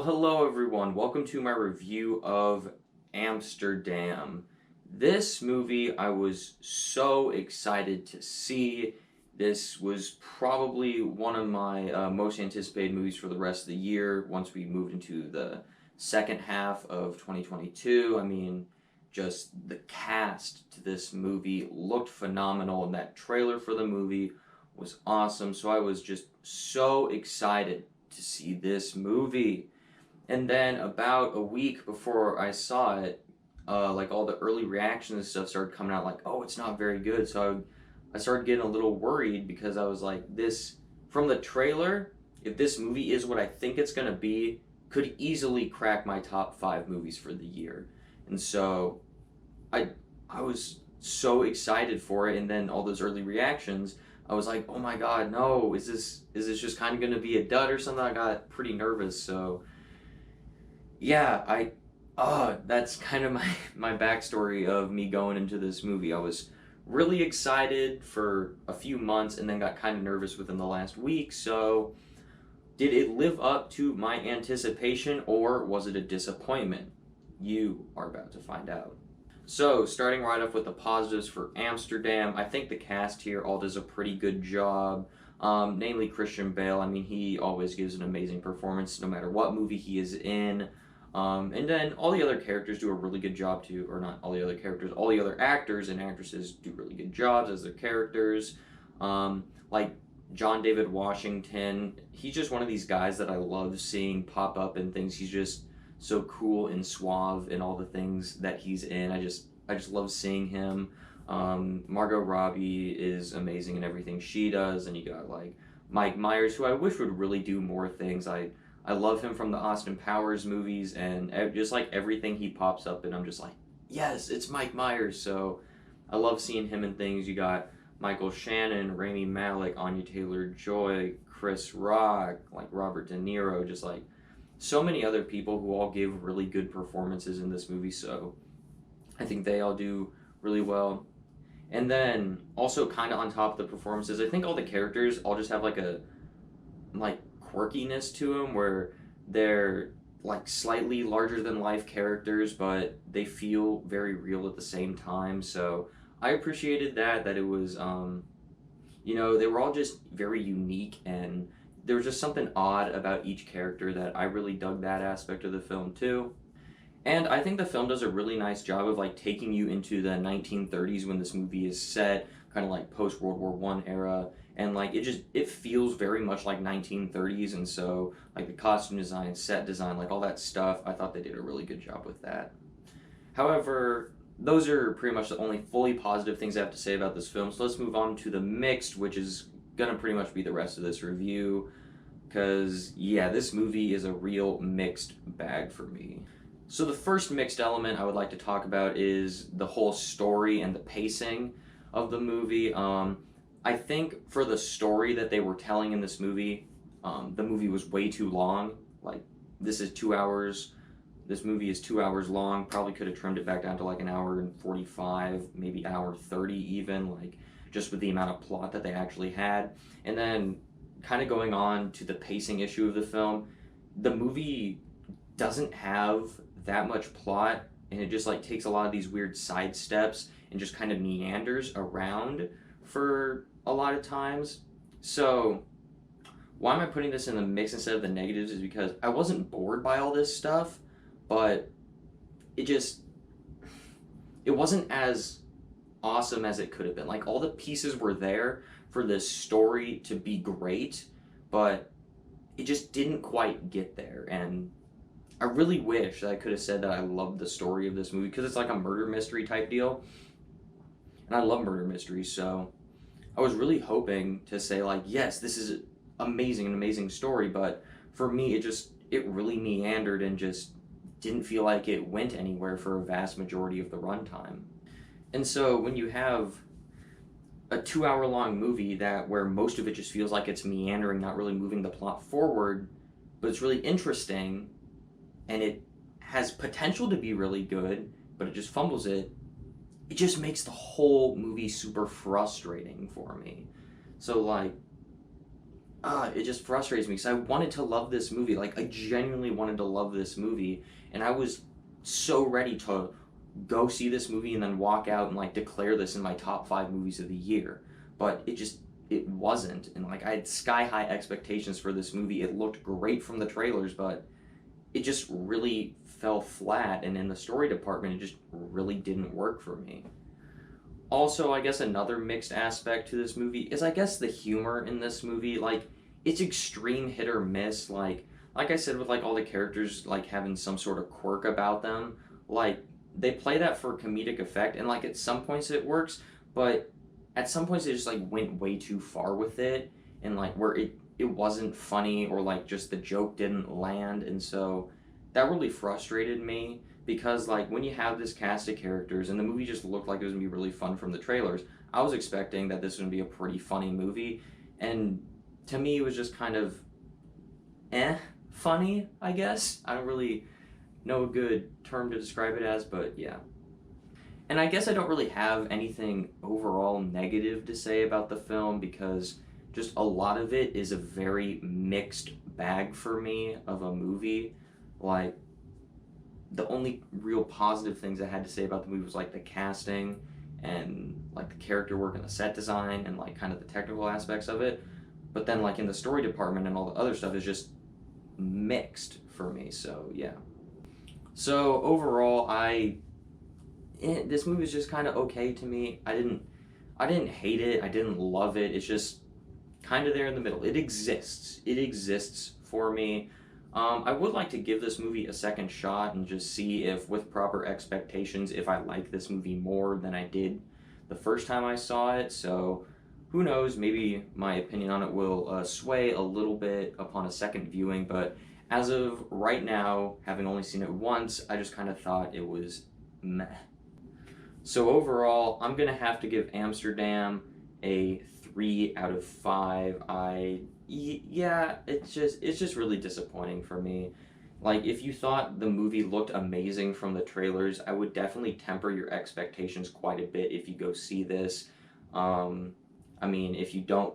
Hello everyone. Welcome to my review of Amsterdam. This movie I was so excited to see. This was probably one of my most anticipated movies for the rest of the year once we moved into the second half of 2022. Just the cast to this movie looked phenomenal, and that trailer for the movie was awesome. So I was just so excited to see this movie. And then about a week before I saw it, like all the early reactions and stuff started coming out like, oh, it's not very good. So I started getting a little worried because I was like, this, from the trailer, if this movie is what I think it's going to be, could easily crack my top 5 movies for the year. And so I, I was so excited for it. And then all those early reactions, I was like, oh my God, no, is this just kind of going to be a dud or something? I got pretty nervous. So yeah, that's kind of my backstory of me going into this movie. I was really excited for a few months and then got kind of nervous within the last week. So, did it live up to my anticipation or was it a disappointment? You are about to find out. So, starting right off with the positives for Amsterdam, I think the cast here all does a pretty good job. Namely Christian Bale. He always gives an amazing performance no matter what movie he is in. And then all the other characters do a really good job too, or not all the other characters, all the other actors and actresses do really good jobs as their characters. Like John David Washington, he's just one of these guys that I love seeing pop up in things. He's just so cool and suave in all the things that he's in. I just love seeing him. Margot Robbie is amazing in everything she does, and you got like Mike Myers, who I wish would really do more things. I love him from the Austin Powers movies, and just like everything he pops up in, I'm just like, yes, it's Mike Myers. So I love seeing him in things. You got Michael Shannon, Rami Malek, Anya Taylor-Joy, Chris Rock, like Robert De Niro, just like so many other people who all give really good performances in this movie. So I think they all do really well. And then also kind of on top of the performances, I think all the characters all just have like a quirkiness to them where they're like slightly larger than life characters, but they feel very real at the same time. So I appreciated that it was they were all just very unique, and there was just something odd about each character that I really dug that aspect of the film too. And I think the film does a really nice job of like taking you into the 1930s when this movie is set, kind of like post World War One era, and like it feels very much like 1930s, and so like the costume design, set design, like all that stuff, I thought they did a really good job with that. However, those are pretty much the only fully positive things I have to say about this film. So let's move on to the mixed, which is gonna pretty much be the rest of this review, because yeah, this movie is a real mixed bag for me. So the first mixed element I would like to talk about is the whole story and the pacing of the movie. I think for the story that they were telling in this movie, the movie was way too long. Like, this is 2 hours. This movie is 2 hours long. Probably could have trimmed it back down to like an hour and 45, maybe hour 30 even, like just with the amount of plot that they actually had. And then kind of going on to the pacing issue of the film, the movie doesn't have that much plot, and it just like takes a lot of these weird side steps and just kind of meanders around for a lot of times. So why am I putting this in the mix instead of the negatives is because I wasn't bored by all this stuff, but it wasn't as awesome as it could have been. Like, all the pieces were there for this story to be great, but it just didn't quite get there. And I really wish that I could have said that I loved the story of this movie, because it's like a murder mystery type deal, and I love murder mysteries. So I was really hoping to say like, yes, this is amazing, an amazing story, but for me it really meandered and just didn't feel like it went anywhere for a vast majority of the runtime. And so when you have a 2 hour long movie where most of it just feels like it's meandering, not really moving the plot forward, but it's really interesting and it has potential to be really good, but it just fumbles it just makes the whole movie super frustrating for me. So like, it just frustrates me because I wanted to love this movie. Like, I genuinely wanted to love this movie, and I was so ready to go see this movie and then walk out and like declare this in my top 5 movies of the year. But it wasn't, and like I had sky high expectations for this movie. It looked great from the trailers, but it just really fell flat, and in the story department, it just really didn't work for me. Also, I guess another mixed aspect to this movie is I guess the humor in this movie. Like, it's extreme hit or miss. Like I said, with like all the characters like having some sort of quirk about them, like they play that for comedic effect, and like at some points it works, but at some points they just like went way too far with it, and like where it wasn't funny, or like just the joke didn't land, and so that really frustrated me because like when you have this cast of characters and the movie just looked like it was gonna be really fun from the trailers, I was expecting that this was gonna be a pretty funny movie, and to me it was just kind of funny, I guess. I don't really know a good term to describe it as, but yeah. And I guess I don't really have anything overall negative to say about the film because just a lot of it is a very mixed bag for me of a movie. Like, the only real positive things I had to say about the movie was like the casting and like the character work and the set design and like kind of the technical aspects of it. But then like in the story department and all the other stuff is just mixed for me. So yeah. So overall, this movie is just kind of okay to me. I didn't hate it. I didn't love it. It's just kind of there in the middle. It exists. It exists for me. I would like to give this movie a second shot and just see if, with proper expectations, if I like this movie more than I did the first time I saw it. So who knows? Maybe my opinion on it will sway a little bit upon a second viewing. But as of right now, having only seen it once, I just kind of thought it was meh. So overall, I'm gonna have to give Amsterdam a 3 out of 5. Yeah, it's just really disappointing for me. Like, if you thought the movie looked amazing from the trailers, I would definitely temper your expectations quite a bit if you go see this. I mean, if you don't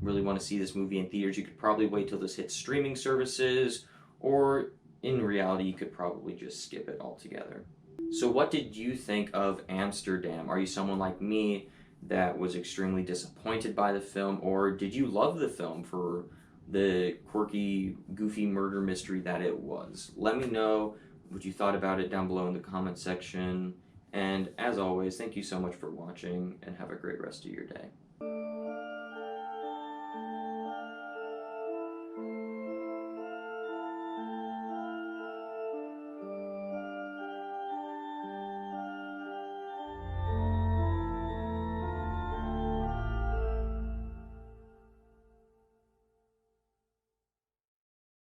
really want to see this movie in theaters, you could probably wait till this hits streaming services, or in reality, you could probably just skip it altogether. So, what did you think of Amsterdam? Are you someone like me that was extremely disappointed by the film, or did you love the film for the quirky, goofy murder mystery that it was? Let me know what you thought about it down below in the comment section. And as always, thank you so much for watching, and have a great rest of your day.